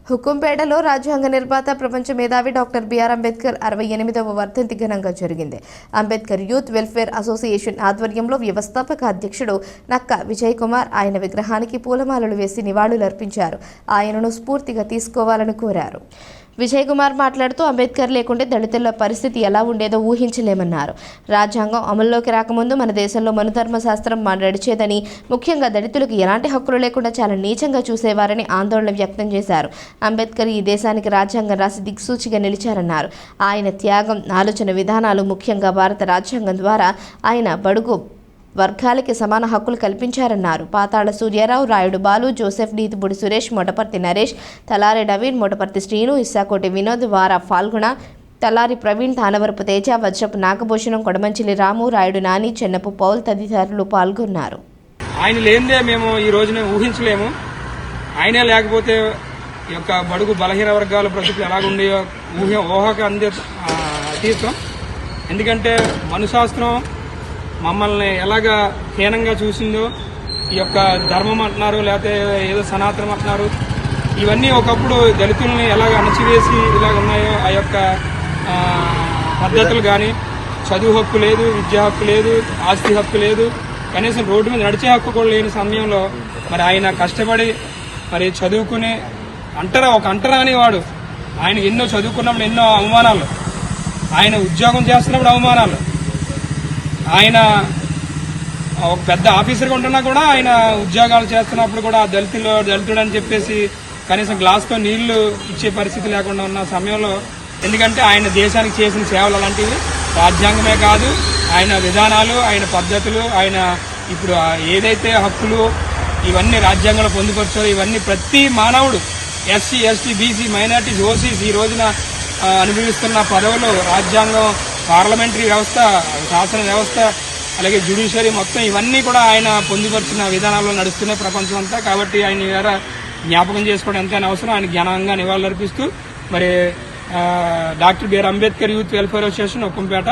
హుకుంపేటలో రాజ్యాంగ నిర్మాత ప్రపంచ మేధావి డాక్టర్ బిఆర్ అంబేద్కర్ 68వ వర్ధంతి ఘనంగా జరిగింది. అంబేద్కర్ యూత్ వెల్ఫేర్ అసోసియేషన్ ఆధ్వర్యంలో వ్యవస్థాపక అధ్యక్షుడు నక్క విజయ్ కుమార్ ఆయన విగ్రహానికి పూలమాలలు వేసి నివాళులర్పించారు. ఆయనను స్ఫూర్తిగా తీసుకోవాలని కోరారు. విజయ్ కుమార్ మాట్లాడుతూ అంబేద్కర్ లేకుంటే దళితుల పరిస్థితి ఎలా ఉండేదో ఊహించలేమన్నారు. రాజ్యాంగం అమల్లోకి రాకముందు మన దేశంలో మనుధర్మ శాస్త్రం నడిచేదని, ముఖ్యంగా దళితులకు ఎలాంటి హక్కులు లేకుండా చాలా నీచంగా చూసేవారని ఆందోళన వ్యక్తం చేశారు. అంబేద్కర్ ఈ దేశానికి రాజ్యాంగం రాసి దిక్సూచిగా నిలిచారన్నారు. ఆయన త్యాగం, ఆలోచన విధానాలు, ముఖ్యంగా భారత రాజ్యాంగం ద్వారా ఆయన బడుగు వర్గాలకి సమాన హక్కులు కల్పించారన్నారు. పాతాళ సూర్యారావు, రాయుడు బాలు, జోసెఫ్, నీతిబుడి సురేష్, మొటపర్తి నరేష్, తలారి నవీన్, మొటపర్తి శ్రీను, ఇస్సాకోటి వినోద్, వారా ఫాల్గుణ, తలారి ప్రవీణ్, తానవరపు తేజ, వజ్రపు నాగభూషణం, కొడమంచిలి రాము, రాయుడు నాని, చెన్నపు పౌల్ తదితరులు పాల్గొన్నారు. ఆయన లేనిదే మేము ఈ రోజున ఊహించలేము. ఆయనే లేకపోతే ఈ యొక్క బడుగు బలహీన వర్గాల బ్రతుకులు ఎలాగుండేయో ఊహకు అతీతం. ఎందుకంటే మనుశాస్త్రం మమ్మల్ని ఎలాగా హీనంగా చూసిందో, ఈ యొక్క ధర్మం అంటున్నారు, లేకపోతే ఏదో సనాతనం అంటున్నారు, ఇవన్నీ ఒకప్పుడు దళితుల్ని ఎలాగ అణచివేసి ఇలాగ ఉన్నాయో ఆ యొక్క పద్ధతులు కానీ, చదువు హక్కు లేదు, విద్యా హక్కు లేదు, ఆస్తి హక్కు లేదు, కనీసం రోడ్డు మీద నడిచే హక్కు కూడా లేని సమయంలో మరి ఆయన కష్టపడి మరి చదువుకుని ఒక అంటరాని వాడు. ఆయన ఎన్నో చదువుకున్నప్పుడు ఎన్నో అవమానాలు, ఆయన ఉద్యోగం చేస్తున్నప్పుడు అవమానాలు, ఆయన ఒక పెద్ద ఆఫీసర్గా ఉంటున్నా కూడా ఆయన ఉద్యోగాలు చేస్తున్నప్పుడు కూడా దళితుడు అని చెప్పేసి కనీసం గ్లాస్తో నీళ్లు ఇచ్చే పరిస్థితి లేకుండా ఉన్న సమయంలో, ఎందుకంటే ఆయన దేశానికి చేసిన సేవలు అలాంటివి. రాజ్యాంగమే కాదు, ఆయన విధానాలు, ఆయన పద్ధతులు, ఆయన ఇప్పుడు ఏదైతే హక్కులు ఇవన్నీ రాజ్యాంగంలో పొందుపరిచారో ఇవన్నీ ప్రతి మానవుడు SC, ST, BC, minorities, OCs ఈ రోజున అనుభవిస్తున్న పదవులు, రాజ్యాంగం, పార్లమెంటరీ వ్యవస్థ, శాసన వ్యవస్థ, అలాగే జ్యుడిషియరీ మొత్తం ఇవన్నీ కూడా ఆయన పొందుపరిచిన విధానాల్లో నడుస్తున్నాయి ప్రపంచం అంతా. కాబట్టి ఆయన ద్వారా జ్ఞాపకం చేసుకోవడం ఎంతైనా అవసరం. ఆయన ఘనంగా నివాళులర్పిస్తూ మరి doctor BR Ambedkar youth welfare association Hukumpeta